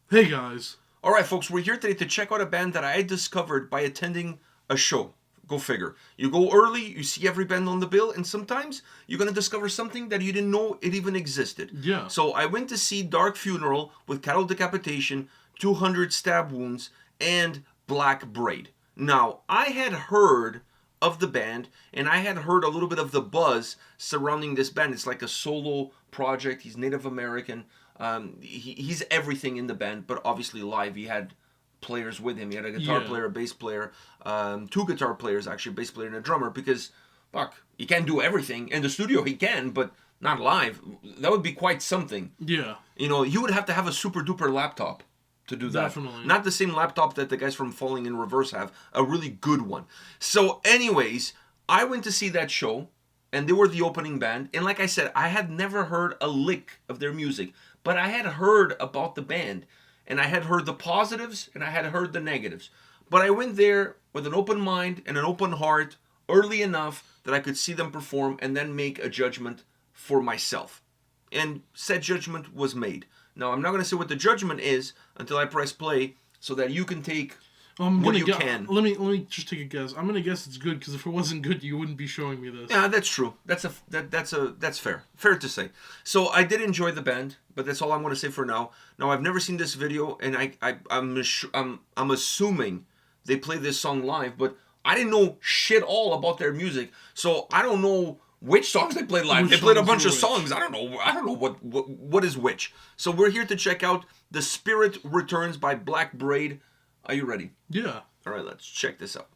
Hey guys. Alright, folks, we're here today to check out a band that I discovered by attending a show. Go figure. You go early, you see every band on the bill, and sometimes you're going to discover something that you didn't know it even existed. Yeah. So I went to see Dark Funeral with Cattle Decapitation, 200 Stab Wounds, and Blackbraid. Now, I had heard of the band, and I had heard a little bit of the buzz surrounding this band. It's like a solo project. He's Native American. He's everything in the band, but obviously live he had players with him. He had a guitar player, a bass player, two guitar players actually, a bass player and a drummer, because fuck, he can't do everything. In the studio he can, but not live. That would be quite something. Yeah. You know, you would have to have a super duper laptop to do that. Definitely. Not the same laptop that the guys from Falling in Reverse have, a really good one. So anyways, I went to see that show, and they were the opening band, and like I said, I had never heard a lick of their music, but I had heard about the band, and I had heard the positives, and I had heard the negatives. But I went there with an open mind and an open heart early enough that I could see them perform and then make a judgment for myself. And said judgment was made. Now, I'm not going to say what the judgment is until I press play so that you can take what you can. Let me just take a guess. I'm gonna guess it's good because if it wasn't good, you wouldn't be showing me this. Yeah, that's true. That's fair. Fair to say. So I did enjoy the band, but that's all I'm going to say for now. Now I've never seen this video, and I'm assuming they play this song live, but I didn't know shit all about their music, so I don't know which songs they played live. They played a bunch of songs. I don't know what is which. So we're here to check out The Spirit Returns by Blackbraid. Are you ready? Yeah. All right, let's check this out.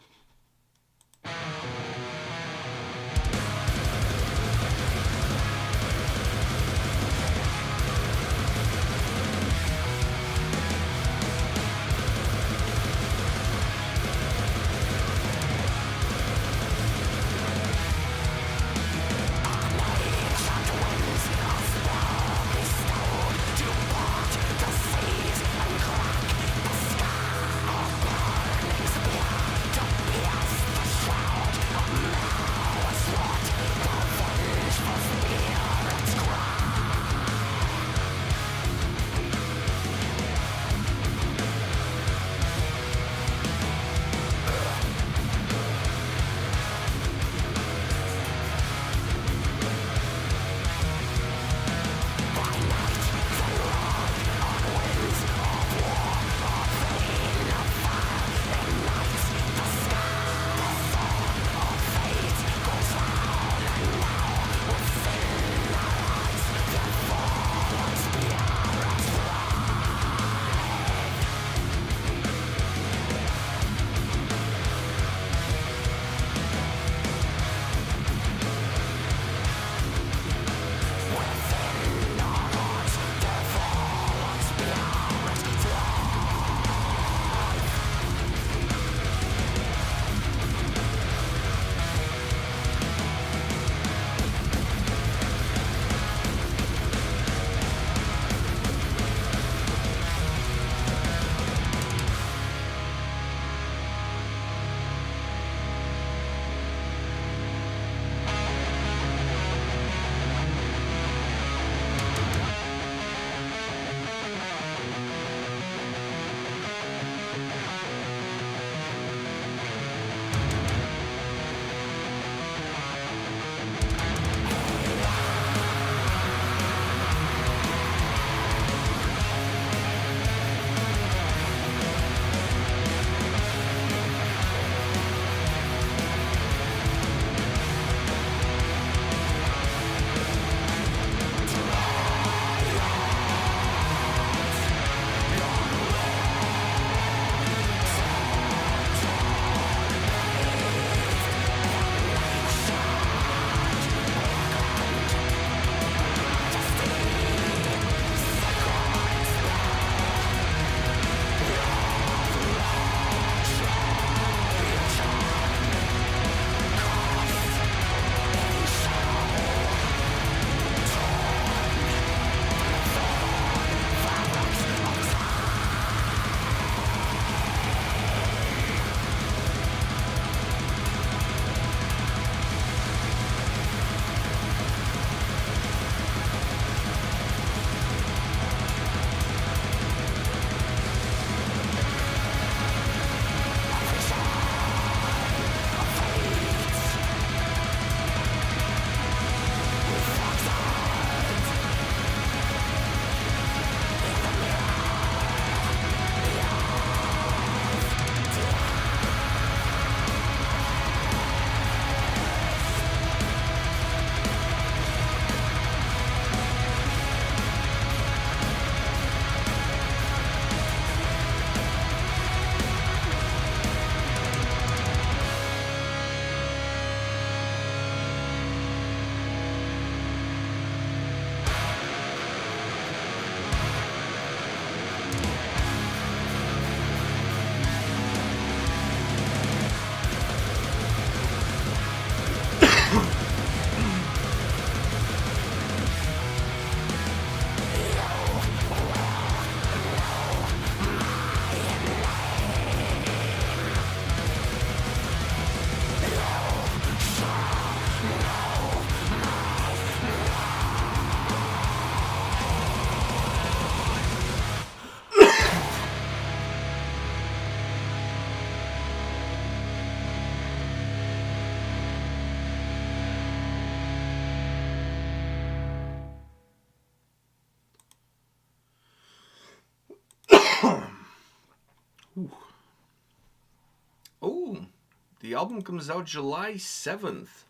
The album comes out July 7th.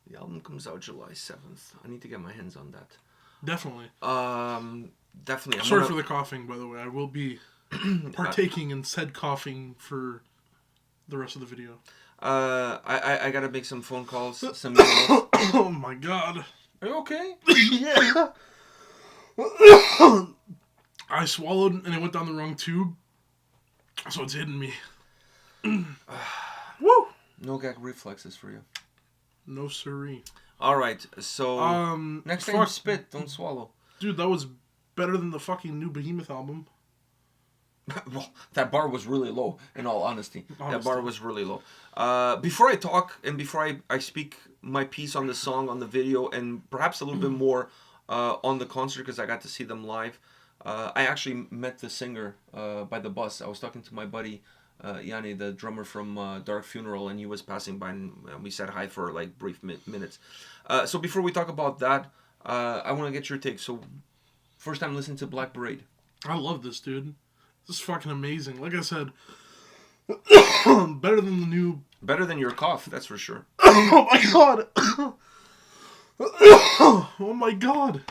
The album comes out July 7th. I need to get my hands on that. Definitely. Definitely. Sorry for the coughing, by the way. I will be partaking in said coughing for the rest of the video. I gotta make some phone calls. Some emails. Oh my god. Are you okay? Yeah. I swallowed and it went down the wrong tube. So it's hitting me. Woo! No gag reflexes for you. No siree. Alright, so next time fuck. spit, don't swallow. Dude, that was better than the fucking new Behemoth album. Well, that bar was really low, in all honesty. That bar was really low. Before I talk and before I speak my piece on the song, on the video, and perhaps a little bit more on the concert, because I got to see them live, I actually met the singer by the bus. I was talking to my buddy, Yanni, the drummer from Dark Funeral, and he was passing by, and we said hi for like brief minutes. So before we talk about that, I want to get your take. So, first time listening to Blackbraid. I love this, dude. This is fucking amazing. Like I said, better than the new... Better than your cough, that's for sure. Oh my god! Oh my god!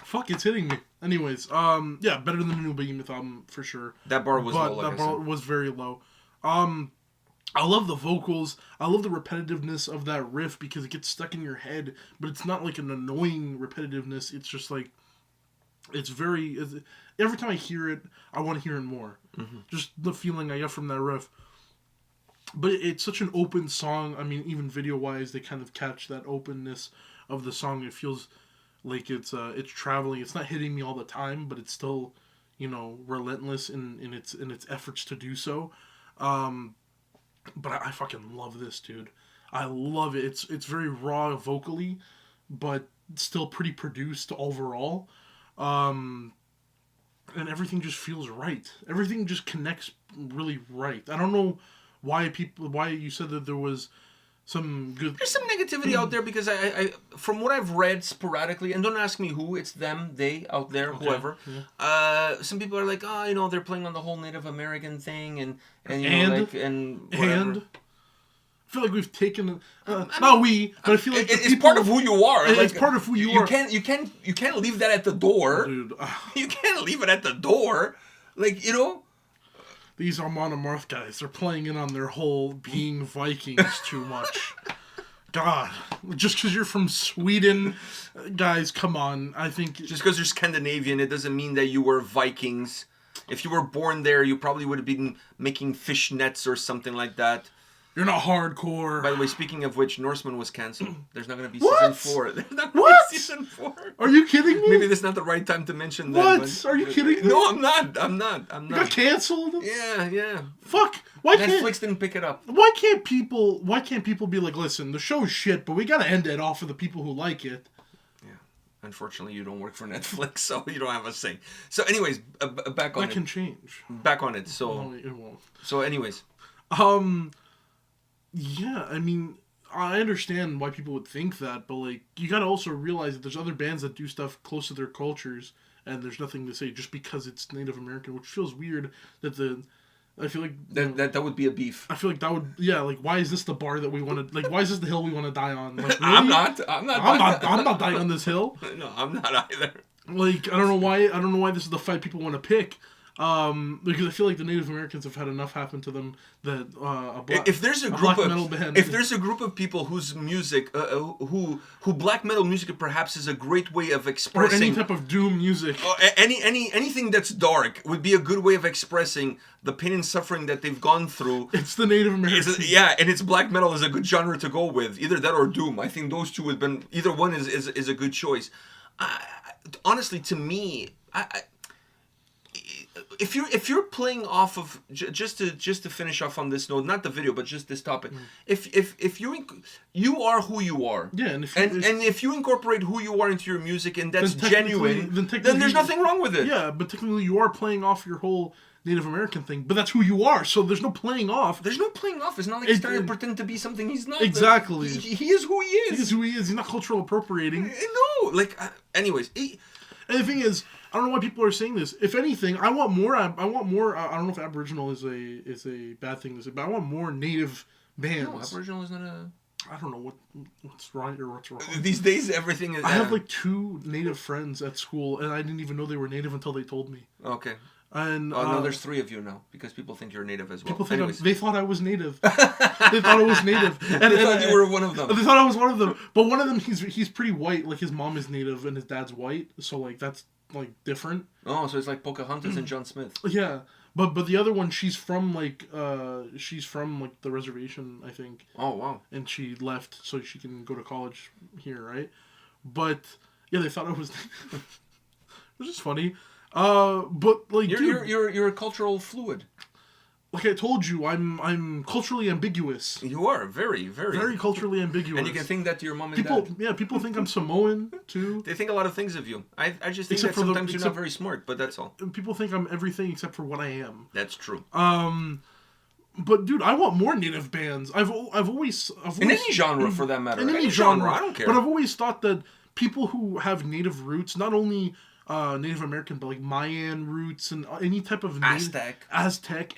Fuck, it's hitting me. Anyways, yeah, better than the new Behemoth album, for sure. That bar was low, like that bar was very low. I love the vocals. I love the repetitiveness of that riff because it gets stuck in your head, but it's not like an annoying repetitiveness. It's just like... every time I hear it, I want to hear it more. Mm-hmm. Just the feeling I get from that riff. But it's such an open song. I mean, even video-wise, they kind of catch that openness of the song. It feels like it's traveling. It's not hitting me all the time, but it's still, relentless in its efforts to do so. But I fucking love this, dude. I love it. It's very raw vocally, but still pretty produced overall. And everything just feels right. Everything just connects really right. I don't know why you said that there was some good... There's some negativity out there because I from what I've read sporadically, and don't ask me who, it's them, they, out there, okay. Whoever. Yeah. Some people are like, they're playing on the whole Native American thing and whatever. I feel like we've taken not we, but I feel like it's part of who you are. It's part of who you are. You can't leave that at the door, dude. You can't leave it at the door, These Monomarth guys, they're playing in on their whole being Vikings too much. God, just because you're from Sweden, guys, come on. I think just because you're Scandinavian, it doesn't mean that you were Vikings. If you were born there, you probably would have been making fish nets or something like that. You're not hardcore. By the way, speaking of which, Norseman was cancelled. There's not going to be what? season 4. There's not going to be season 4. Are you kidding me? Maybe this is not the right time to mention that. What? Are you kidding me? No, I'm not. You got cancelled? Yeah. Fuck. Netflix didn't pick it up. Why can't people be like, listen, the show's shit, but we got to end it off for the people who like it. Yeah. Unfortunately, you don't work for Netflix, so you don't have a say. So, anyways, back on it. That can change. Back on it. So, no, it won't. So, anyways. Yeah, I mean, I understand why people would think that, but, you gotta also realize that there's other bands that do stuff close to their cultures, and there's nothing to say just because it's Native American, which feels weird that I feel like... That would be a beef. I feel like that would... Yeah, why is this the bar that we want to... why is this the hill we want to die on? Really? I'm not dying on this hill. No, I'm not either. I don't know why this is the fight people want to pick. Because I feel like the Native Americans have had enough happen to them that if there's a group of people whose music who black metal music perhaps is a great way of expressing, or any type of doom music, anything that's dark would be a good way of expressing the pain and suffering that they've gone through. It's the Native Americans. And it's black metal is a good genre to go with, either that or doom. I think those two would have been, either one is a good choice. Honestly, to me, if you're playing off of just to finish off on this note, not the video but just this topic, if you are who you are, yeah, and if you incorporate who you are into your music and that's genuine, then there's nothing wrong with it. Yeah, but technically you are playing off your whole Native American thing, but that's who you are, so there's no playing off. There's no playing off. It's not like he's trying to pretend to be something he's not. Exactly. He is who he is. He is who he is. He's not cultural appropriating. No, anyways. And the thing is, I don't know why people are saying this. If anything, I want more. I don't know if Aboriginal is a bad thing to say, but I want more Native bands. No, Aboriginal is not a... I don't know what's right or what's wrong. These days, everything is... I have like 2 native friends at school, and I didn't even know they were native until they told me. Okay. And no, there's 3 of you now, because people think you're native as well. People think they thought I was native. They thought I was native. And they thought you were one of them. They thought I was one of them. But one of them, he's pretty white. Like, his mom is native and his dad's white. So, like, that's, like, different. Oh, so it's like Pocahontas and John Smith. Yeah. But the other one, she's from, like, the reservation, I think. Oh, wow. And she left so she can go to college here, right? But, yeah, they thought I was... It was just funny. But, like, you're a cultural fluid. Like I told you, I'm culturally ambiguous. You are very, very, very culturally ambiguous. And you can think that to your mom and dad. Yeah, people think I'm Samoan too. They think a lot of things of you. I just think that sometimes you're not very smart, but that's all. People think I'm everything except for what I am. That's true. But dude, I want more native bands. I've always in any genre for that matter. In any genre, I don't care. But I've always thought that people who have native roots, not only Native American, but like Mayan roots and any type of Aztec,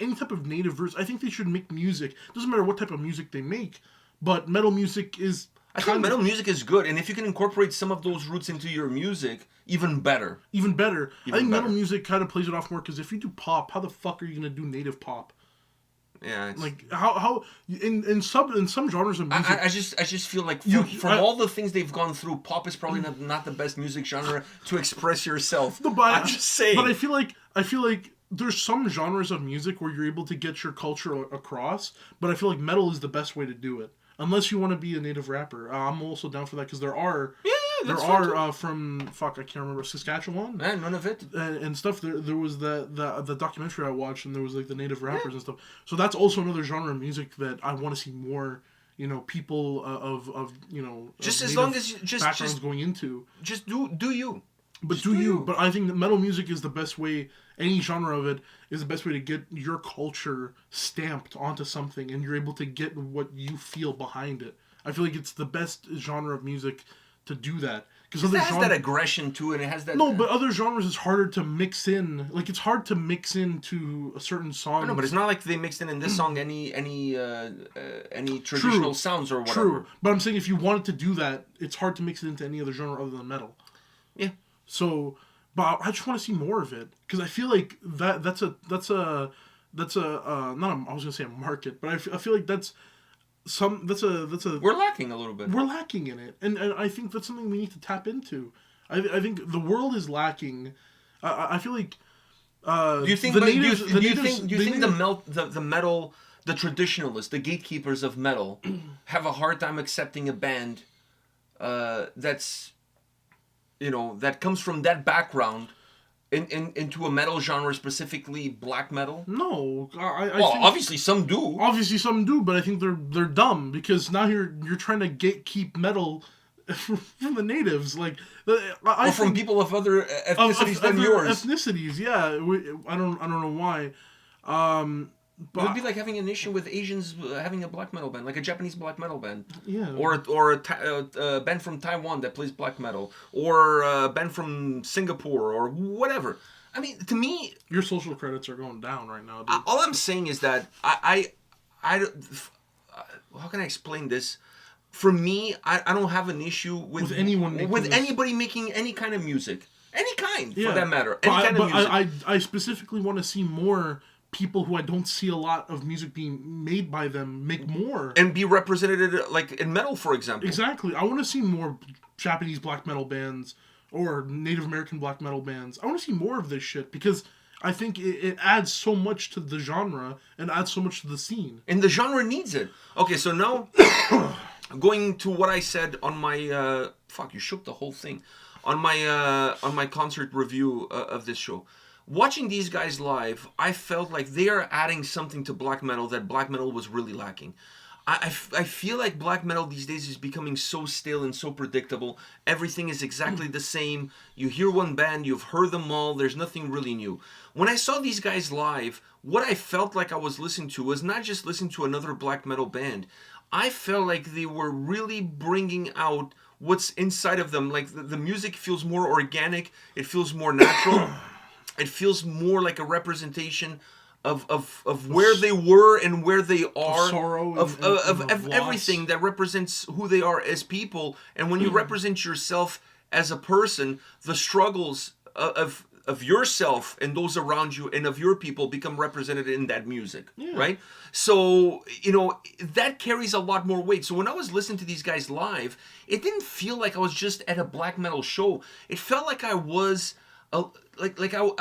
any type of native roots. I think they should make music. Doesn't matter what type of music they make, but metal music is. I think metal music is good, and if you can incorporate some of those roots into your music, even better. Even better. I think metal music kind of plays it off more because if you do pop, how the fuck are you gonna do native pop? Yeah, it's... like how in some genres of music. I just feel like from all the things they've gone through, pop is probably not the best music genre to express yourself. No, but I'm just saying. But I feel like there's some genres of music where you're able to get your culture across. But I feel like metal is the best way to do it, unless you want to be a native rapper. I'm also down for that because there are. From I can't remember, Saskatchewan. None of it and stuff. There was the documentary I watched, and there was like the native rappers and stuff. So that's also another genre of music that I want to see more. People of just as long as you backgrounds going into. Just do you. But just do you? But I think that metal music is the best way. Any genre of it is the best way to get your culture stamped onto something, and you're able to get what you feel behind it. I feel like it's the best genre of music to do that because it has that aggression to it. It has that. No, but other genres it's harder to mix in. Like it's hard to mix into a certain song. I know, but it's not like they mixed in this song any traditional sounds or whatever. True, but I'm saying if you wanted to do that, it's hard to mix it into any other genre other than metal. Yeah. So, but I just want to see more of it because I feel like that's a not a, I was gonna say a market, but I feel like that's a we're lacking a little bit. We're lacking in it, and I think that's something we need to tap into. I think the world is lacking. I feel like. Do you think the metal, the traditionalists, the gatekeepers of metal, have a hard time accepting a band that's, that comes from that background? Into a metal genre, specifically black metal? No, I think, obviously some do. Obviously some do, but I think they're dumb because now you're trying to gatekeep metal from the natives, like from people of other ethnicities than yours. Ethnicities, yeah. I don't know why. But it would be like having an issue with Asians having a black metal band, like a Japanese black metal band. Yeah. Or a band from Taiwan that plays black metal. Or a band from Singapore or whatever. I mean, to me... Your social credits are going down right now, dude. All I'm saying is that I how can I explain this? For me, I don't have an issue with anyone with anybody making any kind of music. Any kind, for that matter. Any kind of music. I specifically want to see more... people who I don't see a lot of music being made by them make more. And be represented, like, in metal, for example. Exactly. I want to see more Japanese black metal bands or Native American black metal bands. I want to see more of this shit because I think it adds so much to the genre and adds so much to the scene. And the genre needs it. Okay, so now, going to what I said on my... you shook the whole thing. On my concert review of this show. Watching these guys live, I felt like they are adding something to black metal that black metal was really lacking. I feel like black metal these days is becoming so stale and so predictable. Everything is exactly the same. You hear one band, you've heard them all, there's nothing really new. When I saw these guys live, what I felt like I was listening to was not just listening to another black metal band. I felt like they were really bringing out what's inside of them. Like the music feels more organic, it feels more natural. It feels more like a representation of where they were and where they are, sorrow of loss. everything that represents who they are as people. And when you represent yourself as a person, the struggles of yourself and those around you and of your people become represented in that music, right? So, that carries a lot more weight. So when I was listening to these guys live, it didn't feel like I was just at a black metal show. It felt like I was I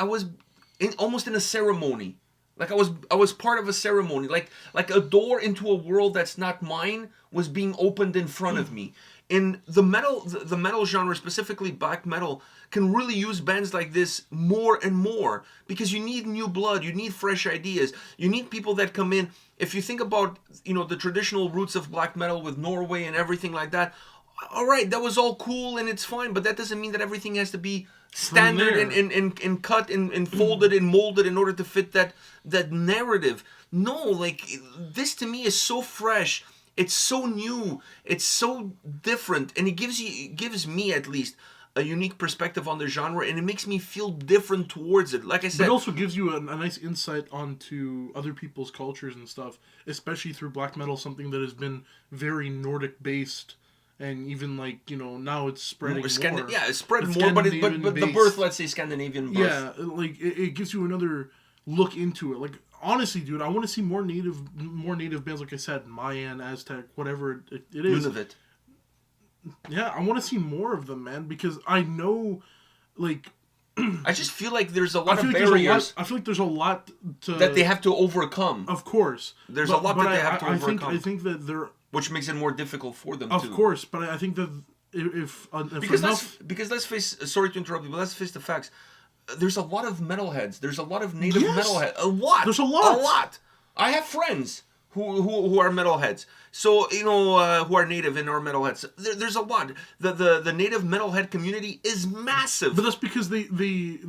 was almost in a ceremony. Like I was part of a ceremony. Like a door into a world that's not mine was being opened in front of me. And the metal genre, specifically black metal, can really use bands like this more and more, because you need new blood, you need fresh ideas, you need people that come in. If you think about the traditional roots of black metal with Norway and everything like that, all right, that was all cool and it's fine, but that doesn't mean that everything has to be standard and cut and folded and molded in order to fit that narrative. No, like, this to me is so fresh. It's so new, it's so different, and it gives me at least a unique perspective on the genre, and it makes me feel different towards it. Like I said, it also gives you a nice insight onto other people's cultures and stuff, especially through black metal, something that has been very Nordic based, and even now it's spreading more. Yeah, it's spread more, but the birth, let's say Scandinavian birth. Yeah, like it gives you another look into it. Like, honestly, dude, I want to see more native bands, like I said, Mayan, Aztec, whatever it is. Nunavut. Yeah, I want to see more of them, man, because I know, like... I just feel like there's a lot of barriers. I feel like there's a lot that they have to overcome. Of course. There's a lot that they have to overcome. I think that they're... Which makes it more difficult for them, too. Of course, but I think that because let's face... Sorry to interrupt you, but let's face the facts. There's a lot of metalheads. There's a lot of native metalheads. A lot. There's a lot. A lot. I have friends who are metalheads. So, who are native and are metalheads. There's a lot. The native metalhead community is massive. But that's because they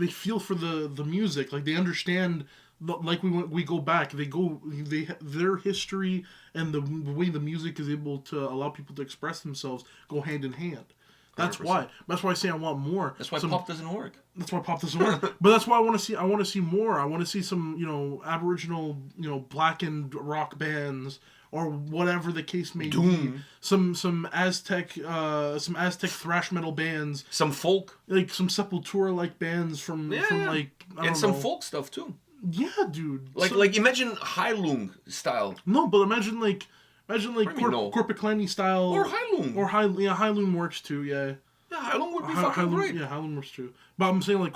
feel for the music. Like, they understand, like we go back. Their history and the way the music is able to allow people to express themselves go hand in hand. That's 100%. Why. That's why I say I want more. That's why pop doesn't work. That's why pop doesn't work. But that's why I want to see more. I want to see some, Aboriginal, blackened rock bands or whatever the case may be. Some Aztec thrash metal bands. Some folk. Like some Sepultura like bands from like, I don't know. Some folk stuff too. Yeah, dude. Like imagine Heilung style. No, but imagine Korpiklani style. Or Heilung. Heilung works too, yeah. Yeah, Heilung would be fucking great. Yeah, Heilung works too. But I'm saying like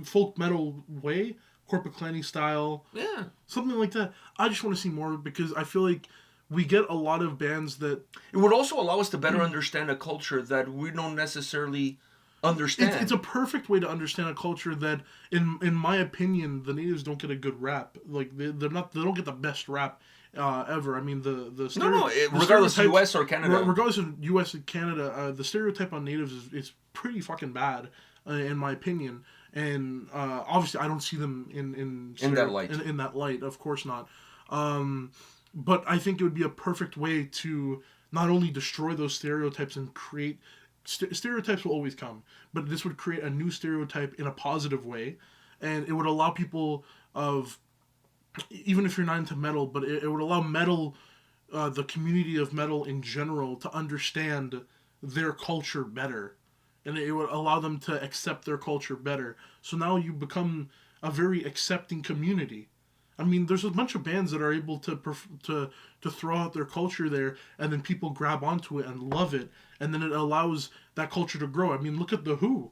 folk metal way, Korpiklani style. Yeah. Something like that. I just want to see more, because I feel like we get a lot of bands that... It would also allow us to better understand a culture that we don't necessarily understand. It's a perfect way to understand a culture that, in my opinion, the natives don't get a good rap. Like, they don't get the best rap ever. I mean, regardless of U.S. or Canada. Regardless of U.S. and Canada, the stereotype on natives is pretty fucking bad, in my opinion. And obviously, I don't see them in that light. In that light, of course not. But I think it would be a perfect way to not only destroy those stereotypes and create... stereotypes will always come, but this would create a new stereotype in a positive way, and it would allow people of... even if you're not into metal, but it would allow metal, the community of metal in general, to understand their culture better. And it would allow them to accept their culture better. So now you become a very accepting community. I mean, there's a bunch of bands that are able to throw out their culture there, and then people grab onto it and love it, and then it allows that culture to grow. I mean, look at The Who.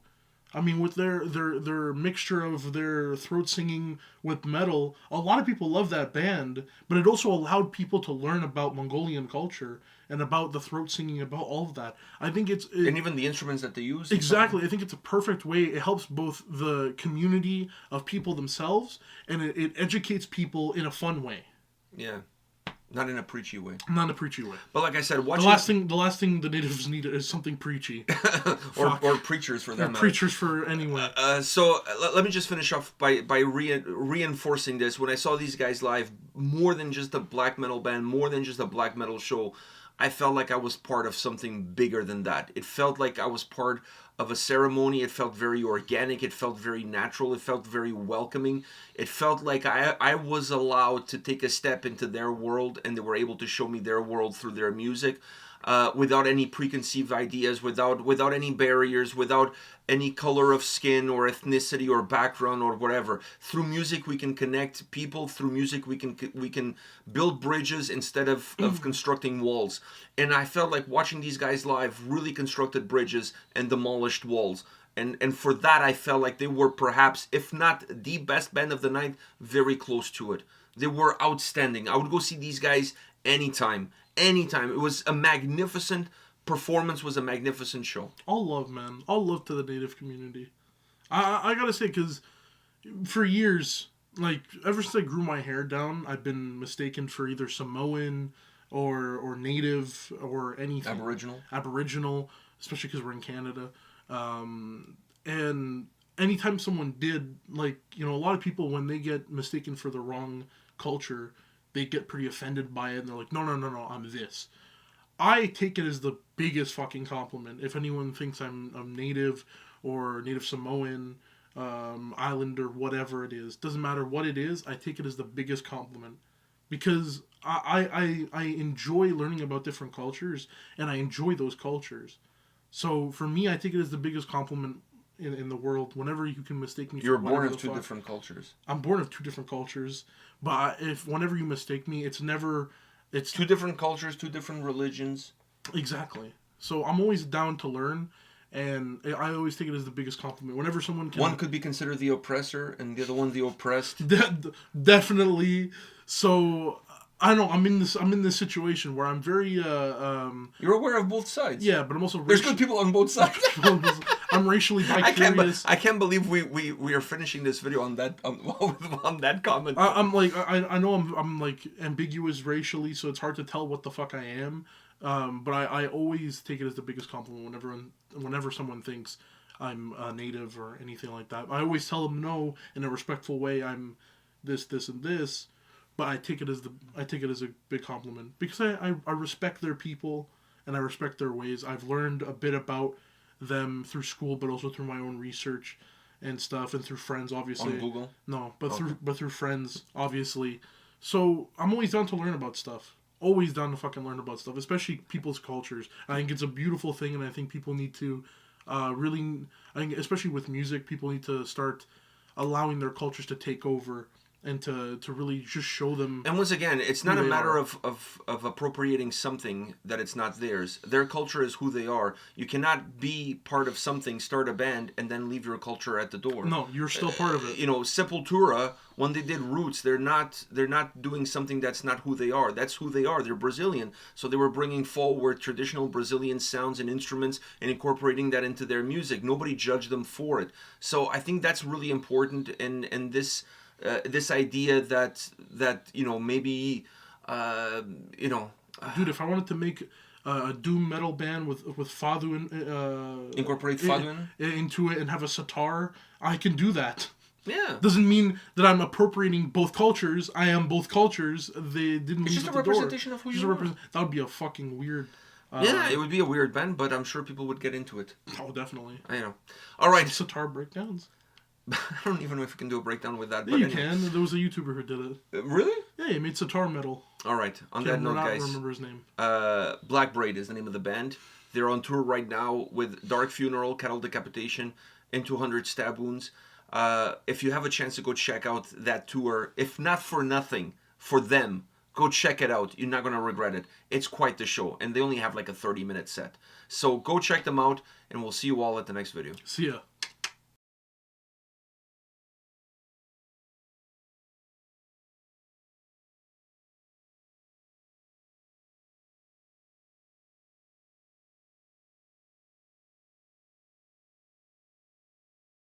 I mean, with their mixture of their throat singing with metal, a lot of people love that band, but it also allowed people to learn about Mongolian culture and about the throat singing, about all of that. I think and even the instruments that they use. Exactly. I think it's a perfect way. It helps both the community of people themselves, and it educates people in a fun way. Yeah. Not in a preachy way. Not in a preachy way. But like I said, watching... The last thing the natives need is something preachy. or preachers for them. Preachers for anyone. So let me just finish off by reinforcing this. When I saw these guys live, more than just a black metal band, more than just a black metal show, I felt like I was part of something bigger than that. It felt like I was part of a ceremony. It felt very organic. It felt very natural. It felt very welcoming. It felt like I was allowed to take a step into their world, and they were able to show me their world through their music. Without any preconceived ideas, without any barriers, without any color of skin or ethnicity or background or whatever. Through music we can connect people. Through music we can build bridges instead of constructing walls. And I felt like watching these guys live really constructed bridges and demolished walls. And for that I felt like they were perhaps, if not the best band of the night, very close to it. They were outstanding. I would go see these guys anytime. It was a magnificent performance, was a magnificent show. All love, man. All love to the Native community. I gotta say, because for years, like, ever since I grew my hair down, I've been mistaken for either Samoan or Native or anything. Aboriginal, especially because we're in Canada. And anytime someone did, like, you know, a lot of people, when they get mistaken for the wrong culture, they get pretty offended by it, and they're like, no, I'm this. I take it as the biggest fucking compliment. If anyone thinks I'm Native or Native Samoan, Islander, whatever it is, doesn't matter what it is, I take it as the biggest compliment. Because I enjoy learning about different cultures, and I enjoy those cultures. So for me, I take it as the biggest compliment in the world. Whenever you can mistake me for whatever. You're born of two different cultures. I'm born of two different cultures. But whenever you mistake me, it's two different cultures, two different religions. Exactly. So I'm always down to learn, and I always take it as the biggest compliment. Whenever someone can... One could be considered the oppressor, and the other one the oppressed. Definitely. So I don't know. I'm in this situation where I'm very. You're aware of both sides. Yeah, but I'm also. There's good people on both sides. I'm racially bi-curious. I can't believe we are finishing this video on that on that comment. I'm like I know I'm like ambiguous racially, so it's hard to tell what the fuck I am. But I always take it as the biggest compliment whenever someone thinks I'm Native or anything like that. I always tell them no in a respectful way. I'm this, and this, but I take it as a big compliment because I respect their people and I respect their ways. I've learned a bit about them through school, but also through my own research and stuff, and through friends, obviously. On Google? No, but through friends, obviously. So I'm always down to learn about stuff. Always down to fucking learn about stuff, especially people's cultures. I think it's a beautiful thing, and I think people need to especially with music, people need to start allowing their cultures to take over and to really just show them. And once again, it's not a matter of appropriating something that it's not theirs. Their culture is who they are. You cannot be part of something, start a band, and then leave your culture at the door. No, you're still part of it. You know, Sepultura, when they did Roots, they're not doing something that's not who they are. That's who they are. They're Brazilian. So they were bringing forward traditional Brazilian sounds and instruments and incorporating that into their music. Nobody judged them for it. So I think that's really important, and this idea that you know, maybe dude, if I wanted to make a doom metal band with fado incorporate fado into it and have a sitar, I can do that. Yeah, doesn't mean that I'm appropriating both cultures. I am both cultures. They didn't. It's just a representation of who you are. That would be a fucking weird. Yeah, it would be a weird band, but I'm sure people would get into it. Oh, definitely. I know. All right. Some sitar breakdowns. I don't even know if we can do a breakdown with that. Yeah, you can. There was a YouTuber who did it. Really? Yeah, he made sitar metal. All right. On that note, guys. I don't remember his name. Blackbraid is the name of the band. They're on tour right now with Dark Funeral, Cattle Decapitation, and 200 Stab Wounds. If you have a chance to go check out that tour, if not for nothing, for them, go check it out. You're not going to regret it. It's quite the show. And they only have like a 30-minute set. So go check them out, and we'll see you all at the next video. See ya.